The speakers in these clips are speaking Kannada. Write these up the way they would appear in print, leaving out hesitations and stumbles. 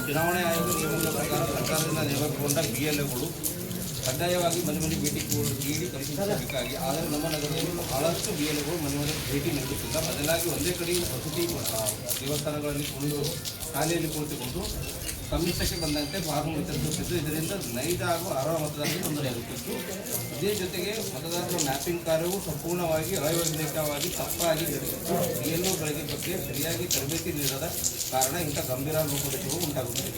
ಚುನಾವಣೆ ಆಯೋಗ ನಿಯಮಗಳ ಪ್ರಕಾರ ಸರ್ಕಾರದಿಂದ ನೇಮಕಗೊಂಡ BLOಗಳು ಕಡ್ಡಾಯವಾಗಿ ಮನೆ ಮನೆ ಭೇಟಿ ನೀಡಿ ಪರಿಶೀಲಿಸಬೇಕಾಗಿ. ಆದರೆ ನಮ್ಮ ನಗರದಲ್ಲಿ ಬಹಳಷ್ಟು BLOಗಳು ಮನೆ ಮನೆ ಭೇಟಿ ನೀಡುತ್ತಿಲ್ಲ. ಬದಲಾಗಿ ಒಂದೇ ಕಡೆ ವಸತಿ ದೇವಸ್ಥಾನಗಳಲ್ಲಿ ಶಾಲೆಯಲ್ಲಿ ಕುಳಿತುಕೊಂಡು ಸಂಮಿಶ್ರಕ್ಕೆ ಬಂದಂತೆ ಫಾರ್ಮ್ ವಿತರಿಸುತ್ತಿದ್ದು, ಇದರಿಂದ ನೈಜ ಹಾಗೂ ಅರ್ಹ ಮತದಾರರಿಗೆ ತೊಂದರೆಯಾಗುತ್ತಿತ್ತು. ಇದೇ ಜೊತೆಗೆ ಮತದಾರರ ಮ್ಯಾಪಿಂಗ್ ಕಾರ್ಯವು ಸಂಪೂರ್ಣವಾಗಿ ಅವೈಜ್ಞಾನಿಕವಾಗಿ ತಪ್ಪಾಗಿ ನಡೆದಿತ್ತು. BLOಗಳಿಗೆ ಬಗ್ಗೆ ಸರಿಯಾಗಿ ತರಬೇತಿ ನೀಡದ ಕಾರಣ ಇಂಥ ಗಂಭೀರ ಲೋಪದೋಷಗಳು ಉಂಟಾಗುತ್ತದೆ.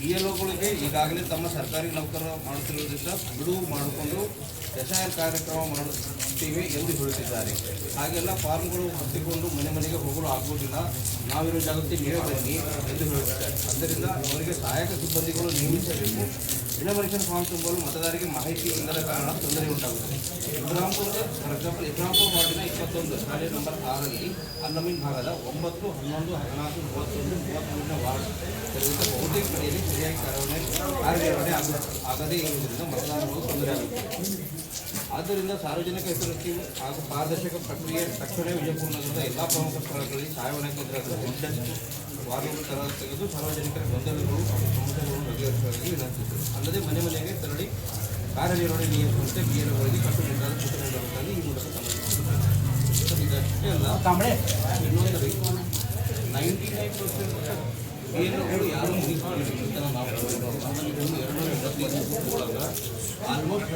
BLOಗಳಿಗೆ ಈಗಾಗಲೇ ತಮ್ಮ ಸರ್ಕಾರಿ ನೌಕರರು ಮಾಡುತ್ತಿರುವುದರಿಂದ ಬಿಡುವು ಮಾಡಿಕೊಂಡು SIR ಕಾರ್ಯಕ್ರಮ ಮಾಡುತ್ತೇವೆ ಎಂದು ಹೇಳುತ್ತಿದ್ದಾರೆ. ಹಾಗೆಲ್ಲ ಫಾರ್ಮ್ಗಳು ಹತ್ತಿಕೊಂಡು ಮನೆ ಮನೆಗೆ ಹೋಗಲು ಆಗುವುದಿಲ್ಲ, ನಾವಿರೋ ಜಾಗೃತಿ ನೀವೇ ಬನ್ನಿ ಎಂದು ಹೇಳುತ್ತಿದ್ದಾರೆ. ಆದ್ದರಿಂದ ಅವರಿಗೆ ಸಹಾಯಕ ಸಿಬ್ಬಂದಿಗಳು ನೇಮಿಸಬೇಕು. ಇನಾಮಿನೇಷನ್ ಫಾರ್ಮ್ ತುಂಬಲು ಮತದಾರರಿಗೆ ಮಾಹಿತಿ ಇಲ್ಲದ ಕಾರಣ ತೊಂದರೆ ಉಂಟಾಗುತ್ತದೆ. ಇಬ್ರಾಂಪುರ ಫಾರ್ ಎಕ್ಸಾಂಪಲ್ ಇಬ್ರಾಂಪುರ ವಾರ್ಡಿನ 21 ಶಾಲೆ ನಂಬರ್ 6ರಲ್ಲಿ ಅನ್ನಮೀನ್ ಭಾಗದ 9, 11, 14, 31, 33ನೇ ವಾರ್ಡ್ ಸೇರಿದಂತೆ ಬಹುತೇಕ ಕಡೆಯಲ್ಲಿ ಸರಿಯಾಗಿ ಕಾರ್ಯನಿರ್ವಹಣೆ ಆಗದೇ ಇರುವುದರಿಂದ ಮತದಾರಗಳು ತೊಂದರೆಯಾಗುತ್ತದೆ. ಆದ್ದರಿಂದ ಸಾರ್ವಜನಿಕ ಹಿತರಕ್ಷಣೆ ಹಾಗೂ ಪಾರದರ್ಶಕ ಪ್ರಕ್ರಿಯೆ ತಕ್ಷಣ ವಿಜಯಪುರ ನಗರದ ಎಲ್ಲ ಪ್ರಮುಖ ಸ್ಥಳಗಳಲ್ಲಿ ಸಹಾಯವಾಣಿ ಕೇಂದ್ರಗಳು ವಾರ್ಡ್ಗಳು ತೆಗೆದು ಸಾರ್ವಜನಿಕರ ಗೊಂದಲಗಳು ಹಾಗೂ ಸಮಸ್ಯೆಗಳನ್ನು ಬಗೆಹರಿಸುವುದಾಗಿ ವಿನಂತಿಸಿದರು. ಅಲ್ಲದೆ ಮನೆ ಮನೆಗೆ ತೆರಳಿ ಕಾರ್ಯನಿರ್ವಹಣೆ ನಿಯಮಿಸುವಂತೆ BLOಗಳಿಗೆ ಕಟ್ಟುನಿಟ್ಟಾದ ಸೂಚನೆ ನೀಡಬೇಕಾಗಿ ಈ ಮೂಲಕ ಸಮರ್ಪಿಸಿದರು. ಇದಷ್ಟೇ ಅಲ್ಲ, ಇನ್ನೊಂದು 99% BLOಗಳು ಯಾರು ಮುಗಿಸಿಕೊಂಡಿಲ್ಲ. ನಾವು 275 ಒಳಗೆ ಆಲ್ಮೋಸ್ಟ್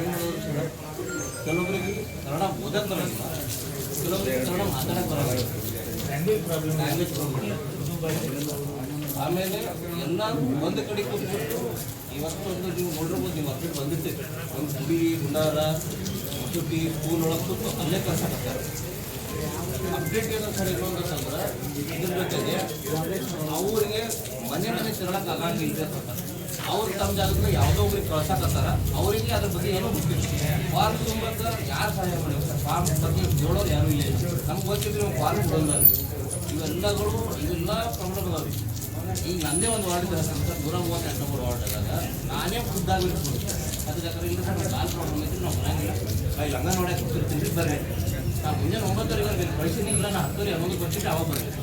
ಕೆಲವೊಬ್ಬರಿಗೆ ಕನ್ನಡ ಓದಕ್ಕೆ ಬರೋದಿಲ್ಲ, ಕೆಲವೊಬ್ಬರಿಗೆ ಕನ್ನಡ ಮಾತಾಡಕ್ಕೆ ಬರೋದಿಲ್ಲ, ಲ್ಯಾಂಗ್ವೇಜ್ ಪ್ರಾಬ್ಲಮ್. ಆಮೇಲೆ ಎಲ್ಲರೂ ಒಂದು ಕಡೆ ಕೂತ್ಬಿಟ್ಟು ಇವತ್ತೊಂದು ನೀವು ನೋಡಿರ್ಬೋದು, ನೀವು ಅಪ್ಡೇಟ್ ಬಂದಿರ್ತೀವಿ, ಒಂದು ಗುಡಿ ಗುಂಡಾರ ಮಸೂತಿ ಸ್ಕೂಲ್ ಒಳಗೆ ಕೂತು ಅಲ್ಲೇ ಕೆಲಸ ಮಾಡ್ತಾರೆ. ಅಪ್ಡೇಟ್ ಏನೋ ಸರಿ ಅಂತಂದ್ರೆ ಇದ್ರ ಜೊತೆಗೆ ಅವರಿಗೆ ಮನೆ ಮನೆ ತಿರಳಕ್ಕೆ ಆಗಂಗಿಲ್ಲ ಅಂತಾರೆ. ಅವ್ರು ತಮ್ಮ ಜಾಗದಲ್ಲಿ ಯಾವುದೋ ಒಬ್ರಿಗೆ ಕಳ್ಸಕತ್ತಾರ, ಅವರಿಗೆ ಅದ್ರ ಬಗ್ಗೆ ಏನೋ ಗೊತ್ತಿಲ್ಲ. ಫಾರ್ಮ್ ತುಂಬಕ್ಕೆ ಯಾರು ಸಹಾಯ ಮಾಡಿರ್ತಾರೆ? ಫಾರ್ಮ್ ಬಗ್ಗೆ ಹೇಳೋರು ಯಾರೂ ಇಲ್ಲ. ನಮ್ಗೆ ಗೊತ್ತಿದ್ರೆ ಫಾರ್ಮ್ ಬಿಡೋಲ್ಲ. ಇವೆಲ್ಲ ಪ್ರಮಾಣಗಳಾವೆ. ಈಗ ನಂದೇ ಒಂದು ವಾರ್ಡ್ ಇದೆ ಸರ್, 138 ನಂಬರ್ ವಾರ್ಡ್ದಾಗ ನಾನೇ ಖುದ್ದಾಗಿರ್ಬೋದು. ಅದಕ್ಕೆ ಯಾಕಂದ್ರೆ ಇಲ್ಲ ಸರ್ ಕಾಲು ಪ್ರಾಬ್ಲಮ್ ಐತಿ, ನಾವು ಬರೋಂಗಿಲ್ಲ, ಇಲ್ಲಿ ಹಂಗ ನೋಡಕ್ಕೆ ಹೋಗ್ತಿರ್ತೀನಿ ಬರ್ರಿ. ನಾವು ಮುಂಜಾನೆ 9:00 ಕಳಿಸಿನಿ, ಇಲ್ಲ ನಾ 10:00 11 ಬರ್ತಿಟ್ಟು ಅವಾಗ ಬರ್ತೀವಿ.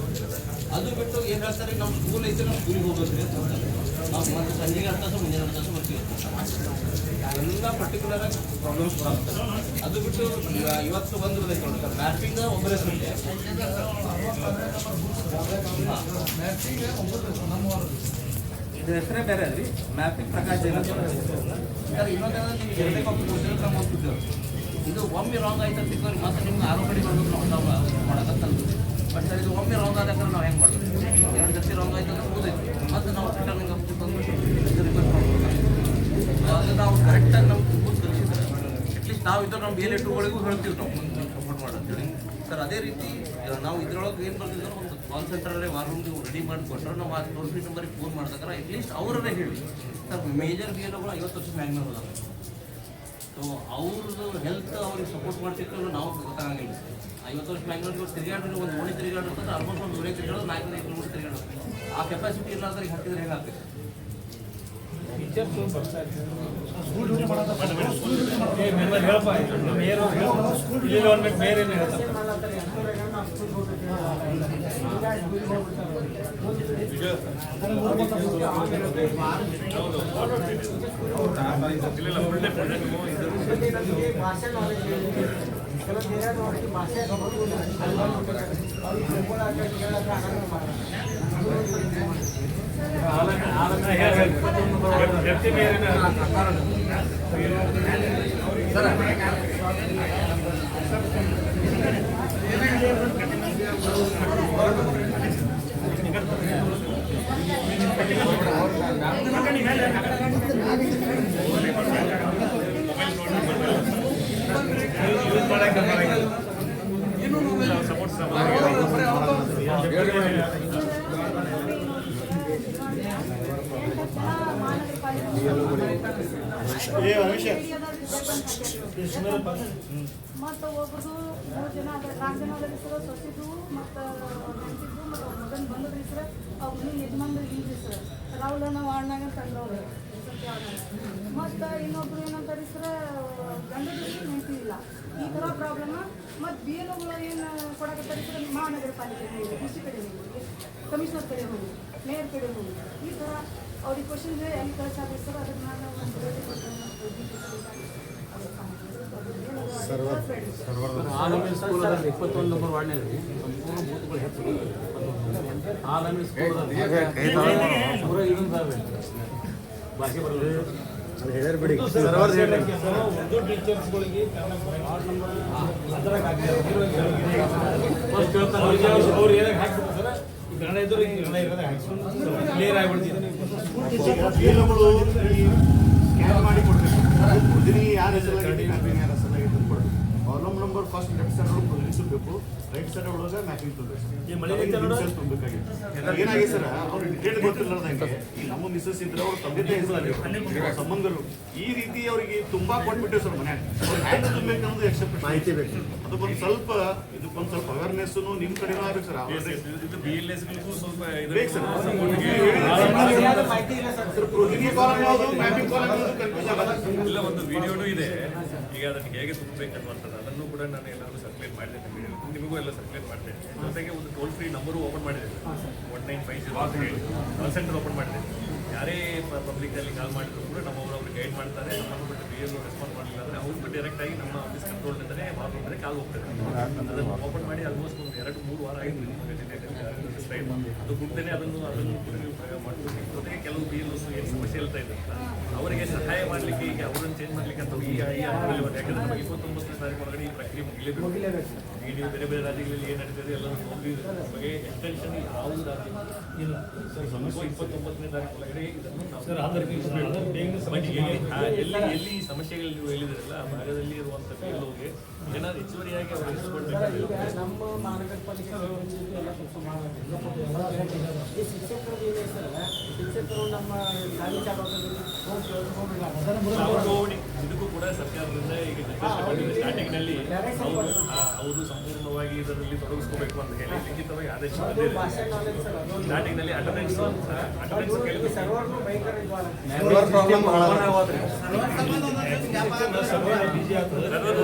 ಅದು ಬಿಟ್ಟು ಏನು ಹೇಳ್ತಾರೆ, ನಮ್ಮ ಸ್ಕೂಲ್ ಐತೆ ನಾವು ಸ್ಕೂಲಿಗೆ ಹೋಗ್ಬೇಕ್ರಿ ಅಂತ ಹೇಳ್ತಾರೆ. ನಾವು ಒಂದು ಸಂಜೆಗೆ 10 ತಾಸು ಮುಂಜಾನೆ 10 ತಾಸು ಬರ್ತೀವಿ. ಎಲ್ಲ ಪರ್ಟಿಕ್ಯುಲರ್ ಆಗಿ ಪ್ರಾಬ್ಲಮ್ಸ್ ಬರುತ್ತೆ. ಅದು ಬಿಟ್ಟು ಇವತ್ತು ಒಂದು ನೋಡಿ ಸರ್, ಮ್ಯಾಪಿಂಗ್ ಒಬ್ಬರ ಹೆಸರು ಇದೆ, ಇದು ಹೆಸರೇ ಬೇರೆ ಅದ್ರಿ, ಮ್ಯಾಪಿಂಗ್ ಪ್ರಕಾಶ್ ಜೈನ ಸರ್. ಇನ್ನೊಂದು ನೀವು ಎರಡೇ ಕಾಪಿ ಕೊಡ್ತೀವಿ, ನಾವು ಹೋಗ್ತಿದ್ದೇವೆ. ಇದು ಒಮ್ಮೆ ರಾಂಗ್ ಆಯ್ತು ಅಂತ ತಿಳ್ಕೊಂಡು ಮತ್ತೆ ನಿಮ್ಗೆ 6 ಕಡೆ ಬರ್ಬೇಕು ನಾವು ಮಾಡೋಕ್ಕಂತಂದು. ಬಟ್ ಸರ್ ಇದು ಒಮ್ಮೆ ರಾಂಗ್ ಆದಾಗ ನಾವು ಹೆಂಗೆ ಮಾಡ್ತೀವಿ? 2 ಜೊತೆ ರಾಂಗ್ ಆಯ್ತು ಅಂದ್ರೆ ಮುಗಿದೈತಿ, ಮತ್ತು ನಾವು ರಿಟರ್ನಿಂಗ್ ಬಂದ್ಬಿಟ್ಟು ರಿಕ್ವೆಸ್ಟ್ ಮಾಡ್ಬೇಕು. ಅದು ನಾವು ಕರೆಕ್ಟಾಗಿ ನಾವು ಕೂತು ಕಲಿಸಿದ್ರೆ ಅಟ್ಲೀಸ್ಟ್ ನಾವು ಇದ್ದರೆ ನಮ್ಮ BLO2ಗಳಿಗೂ ಹೇಳ್ತೀವಿ ನಾವು ಸಪೋರ್ಟ್ ಮಾಡಂತೇಳಿ ಸರ್. ಅದೇ ರೀತಿ ನಾವು ಇದ್ರೊಳಗೆ ಏನು ಬರ್ತಿದ್ರು, ಒಂದು ಕಾಲ್ ಸೆಂಟರಲ್ಲೇ ವಾರ್ ರೂಮ್ ರೆಡಿ ಮಾಡಿಕೊಟ್ರೆ ನಾವು ಆ ಟೋಲ್ ಫ್ರೀ ನಂಬರಿಗೆ ಫೋನ್ ಮಾಡಿದಾಗ ಅಟ್ಲೀಸ್ಟ್ ಅವರನ್ನೇ ಹೇಳಿ ಸರ್, ಮೇಜರ್ BLOಗಳು 50 ವರ್ಷ ಮ್ಯಾಗ್ನ ಹೋದಾಗ ಸೊ ಅವ್ರದ್ದು ಹೆಲ್ತ್ ಅವ್ರಿಗೆ ಸಪೋರ್ಟ್ ಮಾಡ್ತಿರ್ತಾರೆ, ನಾವು ಗೊತ್ತಾಗಂಗಿಲ್ಲ. 50 ವರ್ಷ ಮ್ಯಾಗ್ನವ್ರಿಗೆ ತಿರುಗಾಡಿದ್ರೆ ಒಂದು ಓಣಿ ತಿರುಗಾಡಿರ್ತಂದ್ರೆ ಆಲ್ಮೋಸ್ಟ್ ಒಂದು ಓಣಿ ತಿರುಗಾಡೋದು 4-5 ಕಿಲೋಮೀಟರ್ ತಿರುಗಾಡೋದು. ಆ ಕೆಪಾಸಿಟಿ ಇಲ್ಲಾಂದ್ರೆ ಈಗ ಹಾಕಿದ್ರೆ ಹೇಗಾಗ್ತದೆ? ಮತ್ತು ಒಬ್ಬರು 3 ಜನ 4 ಜನ ಸೊಸಿದು ಮತ್ತು ಸರ್ ಅವ್ರು ನೀವು ಯಜಮಾನ್ರು ಇಲ್ರಿ ಸರ್ ರಾಹುಲನ ವಾರ್ಡ್ನಾಗ ತಂದವ್ರು ಮತ್ತು ಇನ್ನೊಬ್ರು ಏನಂತಾರೆ ಸರ್ ಗಂಡದಲ್ಲಿ ನೆನಪಿ ಇಲ್ಲ ಈ ಥರ ಪ್ರಾಬ್ಲಮ್ ಮತ್ತು ಬಿ ಎಲ್ ಒಗಳು ಏನು ಕೊಡಕತ್ತಾರೆ ಸರ್ ಮಹಾನಗರ ಪಾಲಿಕೆ ಡಿ ಸಿ ಕಡೆ ಹೋಗಿ ಕಮಿಷನರ್ ಕಡೆ ಹೋಗಿ ಮೇಯರ್ ಕಡೆ ಹೋಗಿ ಈ ಥರ ಅವ್ರಿಗೆ ಕ್ವಶನ್ ಎಲ್ಲಿ ಕಳಿಸಾದ್ರೆ ಸರ್ ಅದಕ್ಕೆ ನಾನು ಒಂದು ಆಲಮಿ ಸ್ಕೂಲ್ 21 ನಂಬರ್ ವಾರ್ಡ್ನೇ ರೀ ಸಂಪೂರ್ಣ ಬೂತ್ಗಳು ಹೆಚ್ಚು ಆಲಮಿ ಸ್ಕೂಲ್ ಪೂರ ಇದನ್ನ ಭಾಷೆ ಬರೋದು ಅದು ಹೇಳಿದ್ರೆ ಬಿಡಿ ಸರ್ವರ್ ಉರ್ದು ಟೀಚರ್ಸ್ಗಳಿಗೆ ವಾರ್ಡ್ ನಂಬರ್ ಅದರಾಗ ಫಸ್ಟ್ ಅವ್ರು ಏನಾಗ ಹಾಕ್ಬಿಟ್ಟು ಸರ್ ಈ ಕನ್ನಡ ಇದ್ರು ಈ ಕನ್ನಡ ಇರೋದೇ ಹಾಕ್ಸ್ಕೊಂಡು ಕ್ಲಿಯರ್ ಆಗಿಬಿಡ್ತೀನಿ ಸ್ಕ್ಯಾನ್ ಮಾಡಿ ಕೊಡ್ಬೇಕು ಯಾರು ಹೆಸರಾಗಿ ಯಾರು ಹೆಸರಾಗಿ ಕೊಡ್ಬೇಕು column number first left side ಒಳಗೆ ತುಂಬಿಸಬೇಕು ರೈಟ್ ಸೈಡ್ ಒಳಗೆ ಮ್ಯಾಪಿಂಗ್ ತುಂಬಬೇಕು ತುಂಬಬೇಕಾಗಿತ್ತು ಏನಾಗಿದೆ ಸರ್ ಅವ್ರು ಡಿಟೇಲ್ ಗೊತ್ತಿಲ್ಲದಂಗೆ ಈ ನಮ್ಮ ಮಿಸಸ್ ಇದ್ರೆ ಅವ್ರು ತಂದೆ ಹೆಸರು ಸಂಬಂಧಗಳು ಈ ರೀತಿ ಅವರಿಗೆ ತುಂಬಾ ಕೊಟ್ಬಿಟ್ಟೆ ಸರ್ ಮನೆ ಅವ್ರು ಹ್ಯಾಂಡ್ ತುಂಬಬೇಕು ಅನ್ನೋದು ಎಕ್ಸೆಪ್ಟ್ ಮಾಹಿತಿ ಬೇಕು ಅದಕ್ಕೊಂದು ಸ್ವಲ್ಪ ಇದಕ್ಕೊಂದು ಸ್ವಲ್ಪ ಅವೇರ್ನೆಸ್ ನಿಮ್ಮ ಕಡೆನೂ ಆಗ್ಬೇಕು ಸರ್ ಬೇಕು ಸರ್ ಪ್ರೊಸೀಜರ್ ಕಾಲಮ್ ಯಾವುದು ಮ್ಯಾಪಿಂಗ್ ಕಾಲಮ್ ಯಾವುದು ಕನ್ಫ್ಯೂಸ್ ಆಗಲ್ಲ ಇಲ್ಲ ಒಂದು ವಿಡಿಯೋನೂ ಇದೆ ಈಗ ಅದನ್ನು ಹೇಗೆ ತುಂಬಬೇಕನ್ನುವಂಥದ್ದು ಅದನ್ನು ಕೂಡ ನಾನು ಎಲ್ಲರೂ ಸರ್ಕ್ಯುಲೇಟ್ ಮಾಡಿದ್ದೇನೆ ನಿಮಗೂ ಎಲ್ಲ ಸರ್ಕ್ಯುಲೇಟ್ ಮಾಡಿದೆ ಜೊತೆಗೆ ಒಂದು ಟೋಲ್ ಫ್ರೀ ನಂಬರು ಓಪನ್ ಮಾಡಿದೆ 1950 ಅಂತ ಹೇಳಿ ಕಾಲ್ ಸೆಂಟರ್ ಓಪನ್ ಮಾಡಿದೆ ಯಾರೇ ಪಬ್ಲಿಕಲ್ಲಿ ಕಾಲ್ ಮಾಡಿದ್ರು ಕೂಡ ನಮ್ಮವರು ಅವ್ರಿಗೆ ಗೈಡ್ ಮಾಡ್ತಾರೆ ನಮ್ಮನ್ನು ಬಿಟ್ಟು ಬಿ ಎಲ್ ರೆಸ್ಪಾನ್ಸ್ ಮಾಡಲಿಲ್ಲ ಅಂದರೆ ಅವ್ರು ಬಿಟ್ಟು ಡೈರೆಕ್ಟಾಗಿ ನಮ್ಮ ಆಫೀಸ್ ಕಂಟ್ರೋಲ್ನಿಂದಲೇ ಮಾರ್ಕೆಟ್ಗೆ ಕಾಲ್ ಹೋಗ್ತಾರೆ ಅದನ್ನು ಓಪನ್ ಮಾಡಿ ಆಲ್ಮೋಸ್ಟ್ ಒಂದು 2-3 ವಾರ ಆಯಿತು ಅದು ಬಿಡ್ತೇನೆ ಅದನ್ನು ಕೂಡ ನೀವು ಪ್ರಯೋಗ ಮಾಡ್ತೀವಿ ಜೊತೆಗೆ ಕೆಲವು ಬಿ ಎಲ್ ಏನು ಸಮಸ್ಯೆ ಹೇಳ್ತಾ ಇದ್ದಾರೆ ಅವರಿಗೆ ಸಹಾಯ ಮಾಡಲಿಕ್ಕೆ ಈಗ ಅವರನ್ನು ಚೇಂಜ್ ಮಾಡಲಿಕ್ಕೆ ಅಂತ ಈ ಯಾಕಂದರೆ ನಮಗೆ 29ನೇ ತಾರೀಕು ಒಳಗಡೆ ಈ ಪ್ರಕ್ರಿಯೆ ಮುಗಿಲೇಬೇಕು ಈಗ ನೀವು ಬೇರೆ ಬೇರೆ ರಾಜ್ಯಗಳಲ್ಲಿ ಏನು ನಡೀತದೆ ಎಲ್ಲರೂ ನೋಡಿ ಬಗ್ಗೆ ಎಕ್ಸ್ಟೆನ್ಷನ್ ಯಾವುದು ರಾಜ್ಯ ಇಲ್ಲ ಸರ್ ಸಮಸ್ಯೆ 29ನೇ ತಾರೀಕು ಒಳಗಡೆ ಇದನ್ನು ಎಲ್ಲಿ ಈ ಸಮಸ್ಯೆಗಳು ನೀವು ಹೇಳಿದ್ರಲ್ಲ ಆ ಭಾಗದಲ್ಲಿ ಇರುವಂಥ ಬೇಲೋಗೆ ಏನಾದ್ರು ಹೆಚ್ಚುವರಿಯಾಗಿ ಅವರು ಇಸ್ಕೊಳ್ಬೇಕು ನಮ್ಮ ಮಹಾನಗರ ಪಾಲಿಕೆ ಎಲ್ಲ ಕೆಲಸ ಮಾಡಬೇಕು ಈ ಶಿಕ್ಷಕರು ನಮ್ಮ ಶಾಲೆ ಇದಕ್ಕೂ ಕೂಡ ಸರ್ಕಾರದಿಂದ ಈಗ ಸ್ಟಾರ್ಟಿಂಗ್ನಲ್ಲಿ ಅವರು ಸಂಪೂರ್ಣವಾಗಿ ಇದರಲ್ಲಿ ತೊಡಗಿಸ್ಕೋಬೇಕು ಅಂತ ಹೇಳಿ ಲಿಖಿತವಾಗಿ ಆದೇಶ ಸ್ಟಾರ್ಟಿಂಗ್ನಲ್ಲಿ ಅಟೆಂಡೆನ್ಸ್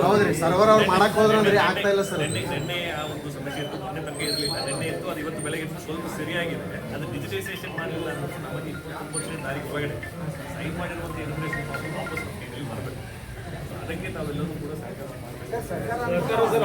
ಹೌದ್ರಿ ಸರ್ವರ್ ಅವ್ರು ಮಾಡಕ್ ಹೋದ್ರೆ ಅಂದ್ರೆ ಆಗ್ತಾ ಇಲ್ಲ ಸರ್ ನಿನ್ನೆ ಆ ಒಂದು ಸಮಸ್ಯೆ ಇತ್ತು ಮೊನ್ನೆ ತನಕ ಇರಲಿಲ್ಲ ನಿನ್ನೆ ಇತ್ತು ಅದು ಇವತ್ತು ಬೆಳಗ್ಗೆ ಸ್ವಲ್ಪ ಸರಿಯಾಗಿದೆ ಅದು ಡಿಜಿಟೈಸೇಷನ್ ಮಾಡಲಿಲ್ಲ ಅನ್ನೋದು ನಮಗೆ 29ನೇ ತಾರೀಕು ಒಳಗಡೆ ಸೈನ್ ಮಾಡಿರುವಂಥ ಇನ್ಫಾರ್ಮೇಷನ್ ವಾಪಸ್ ನಮ್ಮ ಕೈಯಲ್ಲಿ ಬರಬೇಕು ಅದಕ್ಕೆ ನಾವೆಲ್ಲರೂ ಕೂಡ ಸಹಕಾರ ನಾವು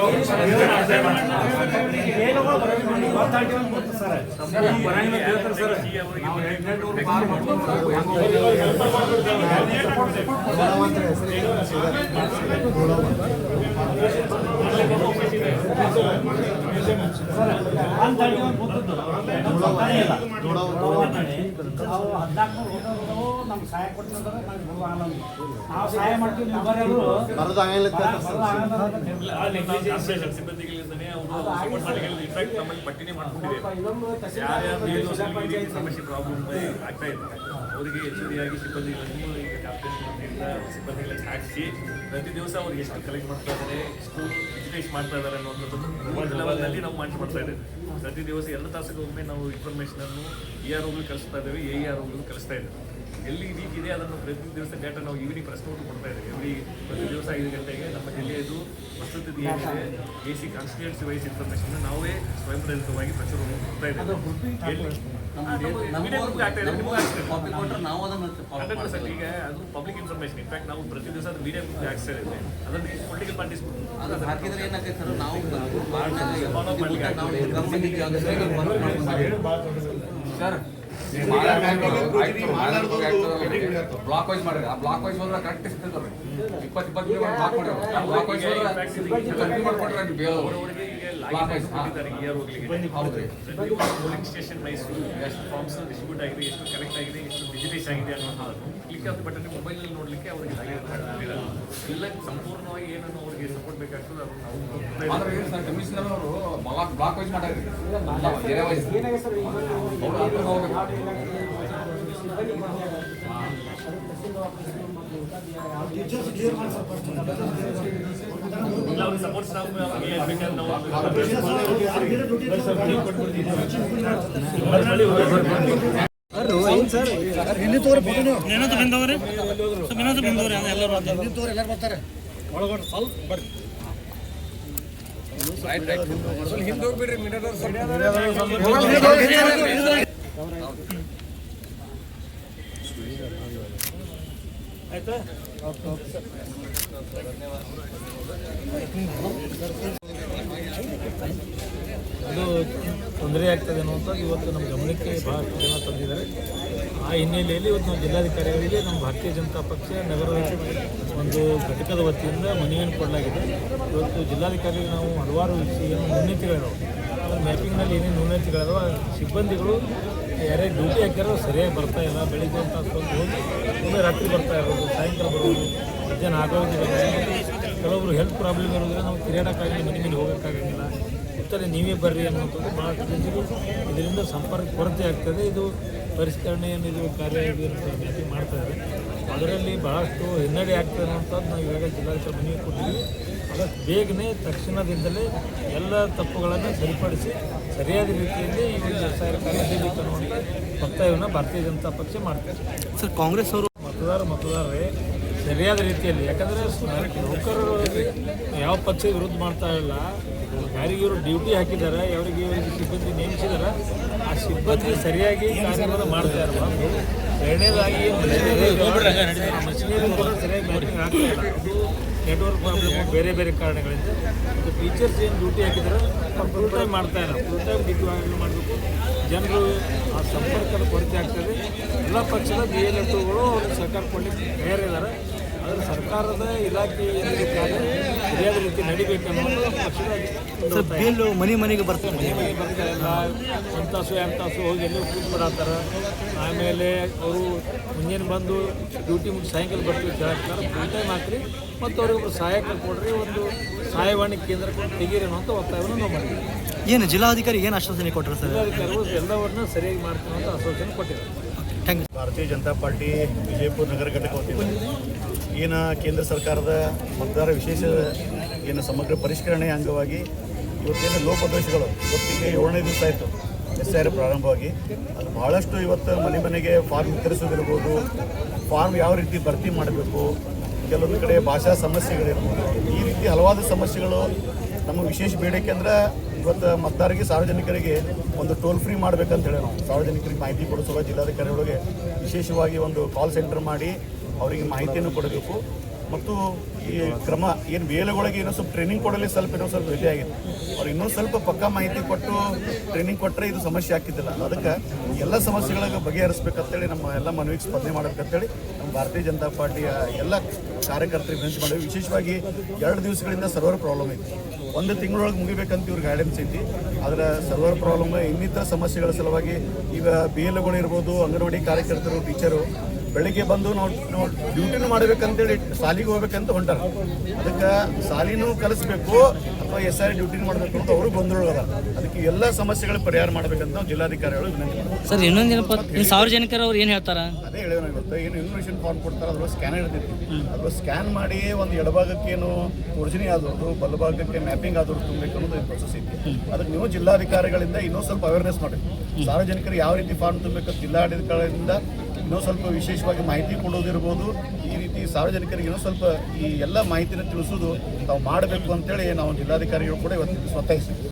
14 ನಮ್ಗೆ ಸಹಾಯ ಕೊಡ್ತೀವಿ ನಾವು ಸಹಾಯ ಮಾಡ್ತೀವಿ ಸಿಬ್ಬಂದಿಗಳಿಂದನೇ ಅವರು ಇನ್ಫ್ಯಾಕ್ಟ್ ನಮ್ಮಲ್ಲಿ ಪಟ್ಟಿನೇ ಮಾಡ್ಕೊಂಡಿದೆ ಯಾರ್ಯಾರು ಸಮಸ್ಯೆ ಪ್ರಾಬ್ಲಮ್ ಆಗ್ತಾ ಇದೆ ಅವರಿಗೆ ಹೆಚ್ಚುವರಿಯಾಗಿ ಸಿಬ್ಬಂದಿಗಳನ್ನು ಈಗ ಕ್ಯಾಪ್ಟನ್ನಿಂದ ಸಿಬ್ಬಂದಿಗಳನ್ನು ಹಾಕಿಸಿ ಪ್ರತಿ ದಿವಸ ಅವ್ರು ಎಷ್ಟು ಕಲೆಕ್ಟ್ ಮಾಡ್ತಾ ಇದ್ದಾರೆ ಎಷ್ಟು ಡಿಜಿಟೈಸ್ ಮಾಡ್ತಾ ಇದ್ದಾರೆ ಅನ್ನೋದು ಲೆವೆಲ್ನಲ್ಲಿ ನಾವು ಮಾಡ್ತಾ ಇದ್ದೇವೆ ಪ್ರತಿ ದಿವಸ 2 ತಾಸಿಗೊಮ್ಮೆ ನಾವು ಇನ್ಫಾರ್ಮೇಷನನ್ನು ಇ ಆರ್ ಒಗಳು ಕಳಿಸ್ತಾ ಇದ್ದೇವೆ ಎ ಆರ್ ಒಗಳು ಕಳಿಸ್ತಾ ಇದ್ದೇವೆ ಎಲ್ಲಿ ವೀಕ್ ಇದೆ ಅದನ್ನು ಪ್ರತಿ ದಿವಸ ಡೇಟಾ ನಾವು ಈವ್ನಿಂಗ್ ಪ್ರೆಸ್ ನೋಟ್ ಕೊಡ್ತಾ ಇದ್ದೇವೆ ಪ್ರತಿ ದಿವಸ 5 ಗಂಟೆಗೆ ನಮ್ಮ ಜಿಲ್ಲೆಯದು ವಸ್ತುಸ್ಥಿತಿ ಏನಿದೆ AC ಕಾನ್ಸ್ಟಿಟ್ಯೂನ್ಸಿ ವೈಸ್ ಇನ್ಫಾರ್ಮೇಷನ್ ನಾವೇ ಸ್ವಯಂ ಪ್ರೇರಿತವಾಗಿ ಪ್ರಚಾರವನ್ನು ಕೊಡ್ತಾ ಇದ್ದೇವೆ ಈಗ ಅದು ಪಬ್ಲಿಕ್ ಇನ್ಫಾರ್ಮೇಷನ್ ಇನ್ಫ್ಯಾಕ್ಟ್ ನಾವು ಪ್ರತಿ ದಿವಸ ಅದು ಮೀಡಿಯಾ ಗ್ರೂಪ್ಗೆ ಹಾಕ್ತಾ ಇದ್ದೇವೆ ಅದನ್ನು ಪೊಲಿಟಿಕಲ್ ಪಾರ್ಟೀಸ್ ಹಾಕಿದ್ರೆ ಏನಾಗುತ್ತೆ ಸರ್ ನಾವು ಸರ್ ಬ್ಲಾಕ್ ವೈಸ್ ಮಾಡಿದ್ರೆ ಆ ಬ್ಲಾಕ್ ವೈಸ್ ಹೋದ್ರೆ ಕರೆಕ್ಟ್ ಸಿಗ್ತದೆ 20 ಬ್ಲಾಕ್ ಮಾಡಿರೋ block wise polling station wise ಎಷ್ಟು ಫಾರ್ಮ್ಸ್ ಡಿಸ್ಟ್ರಿಬ್ಯೂಟ್ ಆಗಿದೆ ಎಷ್ಟು ಕಲೆಕ್ಟ್ ಆಗಿದೆ ಎಷ್ಟು ಡಿಜಿಟೈಸ್ ಆಗಿದೆ ಅನ್ನೋದು ಕ್ಲಿಕ್ ಆಫ್ ಬಟನ್ ಮೊಬೈಲಲ್ಲಿ ನೋಡಲಿಕ್ಕೆ ಅವರಿಗೆ ಎಲ್ಲ ಸಂಪೂರ್ಣವಾಗಿ ಏನನ್ನು ಅವರಿಗೆ ಸಪೋರ್ಟ್ ಬೇಕಾಗ್ತದೆ ಅದು ನಾವು ಕಮಿಷನರ್ ಅವರು ಬ್ಲಾಕ್ ವೈಸ್ ಮಾಡಿದ್ರೆ ಇಲ್ಲ ಅವ್ರಿಗೆ ಸಪೋರ್ಟ್ ಸ್ಟಾಫ್ ಬೇಕಾದ್ರೆ ನಾವು ಅದು ತೊಂದರೆ ಆಗ್ತದೆ ಅನ್ನುವಂಥದ್ದು ಇವತ್ತು ನಮ್ಮ ಗಮನಕ್ಕೆ ಭಾಳಷ್ಟು ಜನ ತಂದಿದ್ದಾರೆ. ಆ ಹಿನ್ನೆಲೆಯಲ್ಲಿ ಇವತ್ತು ನಾವು ಜಿಲ್ಲಾಧಿಕಾರಿಗಳಿಗೆ ನಮ್ಮ ಭಾರತೀಯ ಜನತಾ ಪಕ್ಷ ನಗರದ ಒಂದು ಘಟಕದ ವತಿಯಿಂದ ಮನವಿಯನ್ನು ಕೊಡಲಾಗಿದೆ. ಇವತ್ತು ಜಿಲ್ಲಾಧಿಕಾರಿಗೆ ನಾವು ಹಲವಾರು ಏನು ನ್ಯೂನತೆಗಳಿದಾವೆ, ಮ್ಯಾಪಿಂಗ್ನಲ್ಲಿ ಏನೇನು ನ್ಯೂನತೆಗಳಿದಾವೆ, ಸಿಬ್ಬಂದಿಗಳು ಯಾರೇ ಡ್ಯೂಟಿ ಹಾಕ್ಯಾರೋ ಸರಿಯಾಗಿ ಬರ್ತಾ ಇಲ್ಲ. ಬೆಳಿಗ್ಗೆ ಅಂತ ಹೋಗಿ ಒಮ್ಮೆ ರಾತ್ರಿ ಬರ್ತಾ ಇರೋದು, ಸಾಯಂಕಾಲ ಬರೋದು, ಮಧ್ಯಾಹ್ನ ಆಗೋದಿಲ್ಲ. ಕೆಲವೊಬ್ರು ಹೆಲ್ತ್ ಪ್ರಾಬ್ಲಮ್ ಇರೋದ್ರಿಂದ ನಾವು ತಿರುಗಾಡೋಕ್ಕಾಗಲಿ, ಮನೆ ಹೋಗೋಕ್ಕಾಗಂಗಿಲ್ಲ. ಸುತ್ತಲೇ ನೀವೇ ಬರ್ರಿ ಅನ್ನುವಂಥದ್ದು ಭಾಳಷ್ಟು ಜನರಿಗೆ ಇದರಿಂದ ಸಂಪರ್ಕ ಕೊರತೆ ಆಗ್ತದೆ. ಇದು ಪರಿಷ್ಕರಣೆಯನ್ನು ಇದು ಕಾರ್ಯ ಮ್ಯಾಪಿಂಗ್ ಮಾಡ್ತಾಯಿದ್ದಾರೆ. ಅದರಲ್ಲಿ ಭಾಳಷ್ಟು ಹಿನ್ನಡೆ ಆಗ್ತದೆ ಅನ್ನುವಂಥದ್ದು ನಾವು ಇವಾಗ ಜಿಲ್ಲಾಧಿಕಾರಿ ಮನವಿ ಕೊಟ್ಟಿದ್ದೀವಿ. ಅದಕ್ಕೆ ಬೇಗನೆ ತಕ್ಷಣದಿಂದಲೇ ಎಲ್ಲ ತಪ್ಪುಗಳನ್ನು ಸರಿಪಡಿಸಿ ಸರಿಯಾದ ರೀತಿಯಲ್ಲಿ ಈ ಒಂದು ವ್ಯವಸಾಯ ಕಾರ್ಯ ನಡೀಬೇಕು ಅನ್ನುವಂಥ ಒತ್ತಾಯವನ್ನು ಭಾರತೀಯ ಜನತಾ ಪಕ್ಷ ಮಾಡ್ತಾರೆ. ಸರ್, ಕಾಂಗ್ರೆಸ್ ಅವರು ಮತದಾರರೇ ಸರಿಯಾದ ರೀತಿಯಲ್ಲಿ, ಯಾಕಂದರೆ ನೌಕರರು ಯಾವ ಪಕ್ಷ ವಿರುದ್ಧ ಮಾಡ್ತಾ ಇಲ್ಲ, ಯಾರಿಗೆ ಇವರು ಡ್ಯೂಟಿ ಹಾಕಿದ್ದಾರೆ, ಅವರಿಗೆ ಸಿಬ್ಬಂದಿ ನೇಮಿಸಿದ್ದಾರೆ, ಆ ಸಿಬ್ಬಂದಿ ಸರಿಯಾಗಿ ಕಾರ್ಯವನ್ನು ಮಾಡ್ತಾ ಇರಬಾರ್ದು. ಎರಡನೇದಾಗಿ ಮಷಿನರಿ ಕೂಡ ಸರಿಯಾಗಿ ಮ್ಯಾಪಿಂಗ್ ಆಗ್ತಾ ಇಲ್ಲ. ಅದು ನೆಟ್ವರ್ಕ್ ಪ್ರಾಬ್ಲಮ್, ಬೇರೆ ಬೇರೆ ಕಾರಣಗಳಿಂದ. ಮತ್ತು ಟೀಚರ್ಸ್ ಏನು ಡ್ಯೂಟಿ ಹಾಕಿದ್ದಾರೆ ಫುಲ್ ಟೈಮ್ ಮಾಡ್ತಾ ಇಲ್ಲ. ಫುಲ್ ಟೈಮ್ ಡ್ಯೂಟಿ ಮಾಡಬೇಕು. ಜನರು ಆ ಸಂಪರ್ಕದ ಕೊರತೆ ಆಗ್ತದೆ. ಎಲ್ಲ ಪಕ್ಷದ BLFಗಳು ಅವ್ರಿಗೆ ಸಹಕಾರ ಕೊಡಲಿಕ್ಕೆ ತಯಾರಿದ್ದಾರೆ. ಆದರೆ ಸರ್ಕಾರದ ಇಲಾಖೆ ಏನಿದೆ ಕಾರ್ಯ ಸರಿಯಾದ ರೀತಿ ನಡಿಬೇಕನ್ನೋದು ಪಕ್ಷದ ಬಿಲ್ ಮನೆಗೆ ಬರ್ತಾರೆ. ಮನೆಗೆ ಬರ್ತಾ ಇಲ್ಲ. ಒಂದು ತಾಸು 2 ತಾಸು ಹೋಗಿ ಎಲ್ಲೂ ಕೂತ್ಬಿಡತ್ತಾರೆ. ಆಮೇಲೆ ಅವರು ಮುಂಜಾನೆ ಬಂದು ಡ್ಯೂಟಿ ಮುಗಿಸಿ ಸಾಯಂಕಾಲ ಬರ್ತೀವಿ ಕೇಳ್ತಾರೆ. ಫುಲ್ ಟೈಮ್ ಹಾಕ್ರಿ ಮತ್ತು ಅವ್ರಿಗೊಬ್ಬರು ಸಹಾಯಕ ಕೊಡ್ರಿ, ಒಂದು ಸಹಾಯವಾಣಿ ಕೇಂದ್ರ ಕೊಟ್ಟು ತೆಗೀರಿ ಅನ್ನೋಂಥ ಒತ್ತಾಯವನ್ನು ನಾವು ಮಾಡಿದ್ದೀವಿ. ಏನು ಜಿಲ್ಲಾಧಿಕಾರಿ ಏನು ಆಶ್ವಾಸನೆ ಕೊಟ್ಟರು ಸರ್? ಜಿಲ್ಲಾಧಿಕಾರಿಗಳು ಎಲ್ಲವನ್ನೂ ಸರಿಯಾಗಿ ಮಾಡ್ತೀವಿ ಅಂತ ಆಶ್ವಾಸನೆ ಕೊಟ್ಟಿದ್ದಾರೆ. Thank you. Bharatiya Janata party Vijayapura ನಗರ ಘಟಕ ವತಿಯಿಂದ ಏನು ಕೇಂದ್ರ ಸರ್ಕಾರದ ಮತದಾರ ವಿಶೇಷ ಏನು ಸಮಗ್ರ ಪರಿಷ್ಕರಣೆ ಅಂಗವಾಗಿ ಇವತ್ತೇನು ಲೋಪದೋಷಗಳು ಇವತ್ತಿಗೆ 7ನೇ ದಿವಸ ಆಯಿತು SIR ಪ್ರಾರಂಭವಾಗಿ. ಅದು ಬಹಳಷ್ಟು ಇವತ್ತು ಮನೆಗೆ ಫಾರ್ಮ್ ವಿತರಿಸೋದಿರ್ಬೋದು, ಫಾರ್ಮ್ ಯಾವ ರೀತಿ ಭರ್ತಿ ಮಾಡಬೇಕು, ಕೆಲವೊಂದು ಕಡೆ ಭಾಷಾ ಸಮಸ್ಯೆಗಳಿರ್ಬೋದು, ಈ ರೀತಿ ಹಲವಾರು ಸಮಸ್ಯೆಗಳು ನಮ್ಮ ವಿಶೇಷ ಬೇಡಿಕೆ ಅಂದ್ರೆ ಇವತ್ತು ಮತದಾರರಿಗೆ ಸಾರ್ವಜನಿಕರಿಗೆ ಒಂದು ಟೋಲ್ ಫ್ರೀ ಮಾಡಬೇಕಂತ ಹೇಳಿ ನಾವು ಸಾರ್ವಜನಿಕರಿಗೆ ಮಾಹಿತಿ ಕೊಡಿಸುವ ಜಿಲ್ಲಾಧಿಕಾರಿಗಳಿಗೆ ವಿಶೇಷವಾಗಿ ಒಂದು ಕಾಲ್ ಸೆಂಟರ್ ಮಾಡಿ ಅವರಿಗೆ ಮಾಹಿತಿಯನ್ನು ಕೊಡಬೇಕು. ಮತ್ತು ಈ ಕ್ರಮ ಏನು BLOಗಳಿಗೆ ಇನ್ನೂ ಸ್ವಲ್ಪ ಟ್ರೈನಿಂಗ್ ಕೊಡಲಿ ಇನ್ನೂ ಸ್ವಲ್ಪ ವ್ಯತ್ಯ ಆಗಿದೆ. ಅವ್ರು ಇನ್ನೂ ಸ್ವಲ್ಪ ಪಕ್ಕಾ ಮಾಹಿತಿ ಕೊಟ್ಟು ಟ್ರೈನಿಂಗ್ ಕೊಟ್ಟರೆ ಇದು ಸಮಸ್ಯೆ ಆಗ್ತಿದ್ದಿಲ್ಲ. ಅದಕ್ಕೆ ಎಲ್ಲ ಸಮಸ್ಯೆಗಳಿಗೆ ಬಗೆಹರಿಸ್ಬೇಕಂತೇಳಿ ನಮ್ಮ ಎಲ್ಲ ಮನವಿಗೆ ಸ್ಪಂದನೆ ಮಾಡಬೇಕಂತೇಳಿ ನಮ್ಮ ಭಾರತೀಯ ಜನತಾ ಪಾರ್ಟಿಯ ಎಲ್ಲ ಕಾರ್ಯಕರ್ತರಿಗೆ ವಿನಂತಿ ಮಾಡಿದ್ವಿ. ವಿಶೇಷವಾಗಿ 2 ದಿವಸಗಳಿಂದ ಸರ್ವರ್ ಪ್ರಾಬ್ಲಮ್ ಐತಿ. 1 ತಿಂಗಳೊಳಗೆ ಮುಗಿಬೇಕಂತ ಇವ್ರಿಗೆ ಗೈಡೆನ್ಸ್ ಐತಿ. ಆದರೆ ಸರ್ವರ್ ಪ್ರಾಬ್ಲಮ್, ಇನ್ನಿತರ ಸಮಸ್ಯೆಗಳ ಸಲುವಾಗಿ ಈಗ BLOಗಳು ಇರ್ಬೋದು, ಅಂಗನವಾಡಿ ಕಾರ್ಯಕರ್ತರು, ಟೀಚರು ಬೆಳಿಗ್ಗೆ ಬಂದು ನಾವು ಡ್ಯೂಟಿನೂ ಮಾಡಬೇಕಂತೇಳಿ ಸಾಲಿಗೆ ಹೋಗ್ಬೇಕಂತ ಹೊಂಟಾರ. ಅದಕ್ಕೆ ಸಾಲಿನೂ ಕಲಿಸ್ಬೇಕು ಅಥವಾ SIR ಡ್ಯೂಟಿನೂ ಮಾಡಬೇಕು ಅಂತ ಅವರು ಗೊಂದಲದ. ಅದಕ್ಕೆ ಎಲ್ಲ ಸಮಸ್ಯೆಗಳ ಪರಿಹಾರ ಮಾಡಬೇಕಂತ ನಾವು ಜಿಲ್ಲಾಧಿಕಾರಿಗಳು ವಿನಂತಿ ಮಾಡ್ತೀವಿ. ಸರ್, ಇನ್ನೊಂದೇನಪ್ಪ, ಸಾರ್ವಜನಿಕರು ಅವ್ರು ಏನು ಹೇಳ್ತಾರೆ? ಅದೇ ಹೇಳಿದ್ರು ನಾವು ಇವತ್ತು ಏನು ಇನ್ಫಾರ್ಮೇಷನ್ ಫಾರ್ಮ್ ಕೊಡ್ತಾರೆ, ಅದ್ರೊಳಗೆ ಸ್ಕ್ಯಾನರ್ ಇರ್ತೈತಿ. ಅದ್ರೊಳಗೆ ಸ್ಕ್ಯಾನ್ ಮಾಡಿ ಒಂದು ಎಡಭಾಗಕ್ಕೇನು ಒರಿಜಿನಿ ಆದವ್ರದ್ದು, ಬಲಭಾಗಕ್ಕೆ ಮ್ಯಾಪಿಂಗ್ ಆದವ್ರು ತುಂಬಬೇಕು ಅನ್ನೋದು ಪ್ರೊಸೆಸ್ ಐತಿ. ಅದಕ್ಕೆ ನೀವು ಜಿಲ್ಲಾಧಿಕಾರಿಗಳಿಂದ ಇನ್ನೂ ಸ್ವಲ್ಪ ಅವೇರ್ನೆಸ್ ಮಾಡಬೇಕು. ಸಾರ್ವಜನಿಕರು ಯಾವ ರೀತಿ ಫಾರ್ಮ್ ತುಂಬಬೇಕು ಜಿಲ್ಲಾಧಿಕಾರಿಗಳಿಂದ ಇನ್ನೂ ಸ್ವಲ್ಪ ವಿಶೇಷವಾಗಿ ಮಾಹಿತಿ ಕೊಡೋದಿರ್ಬೋದು. ಈ ರೀತಿ ಸಾರ್ವಜನಿಕರಿಗೆ ಇನ್ನೂ ಸ್ವಲ್ಪ ಈ ಎಲ್ಲ ಮಾಹಿತಿನ ತಿಳಿಸೋದು ತಾವು ಮಾಡಬೇಕು ಅಂತೇಳಿ ನಾವು ಜಿಲ್ಲಾಧಿಕಾರಿಗಳು ಕೂಡ ಇವತ್ತು ಒತ್ತಾಯಿಸಿದ್ವಿ.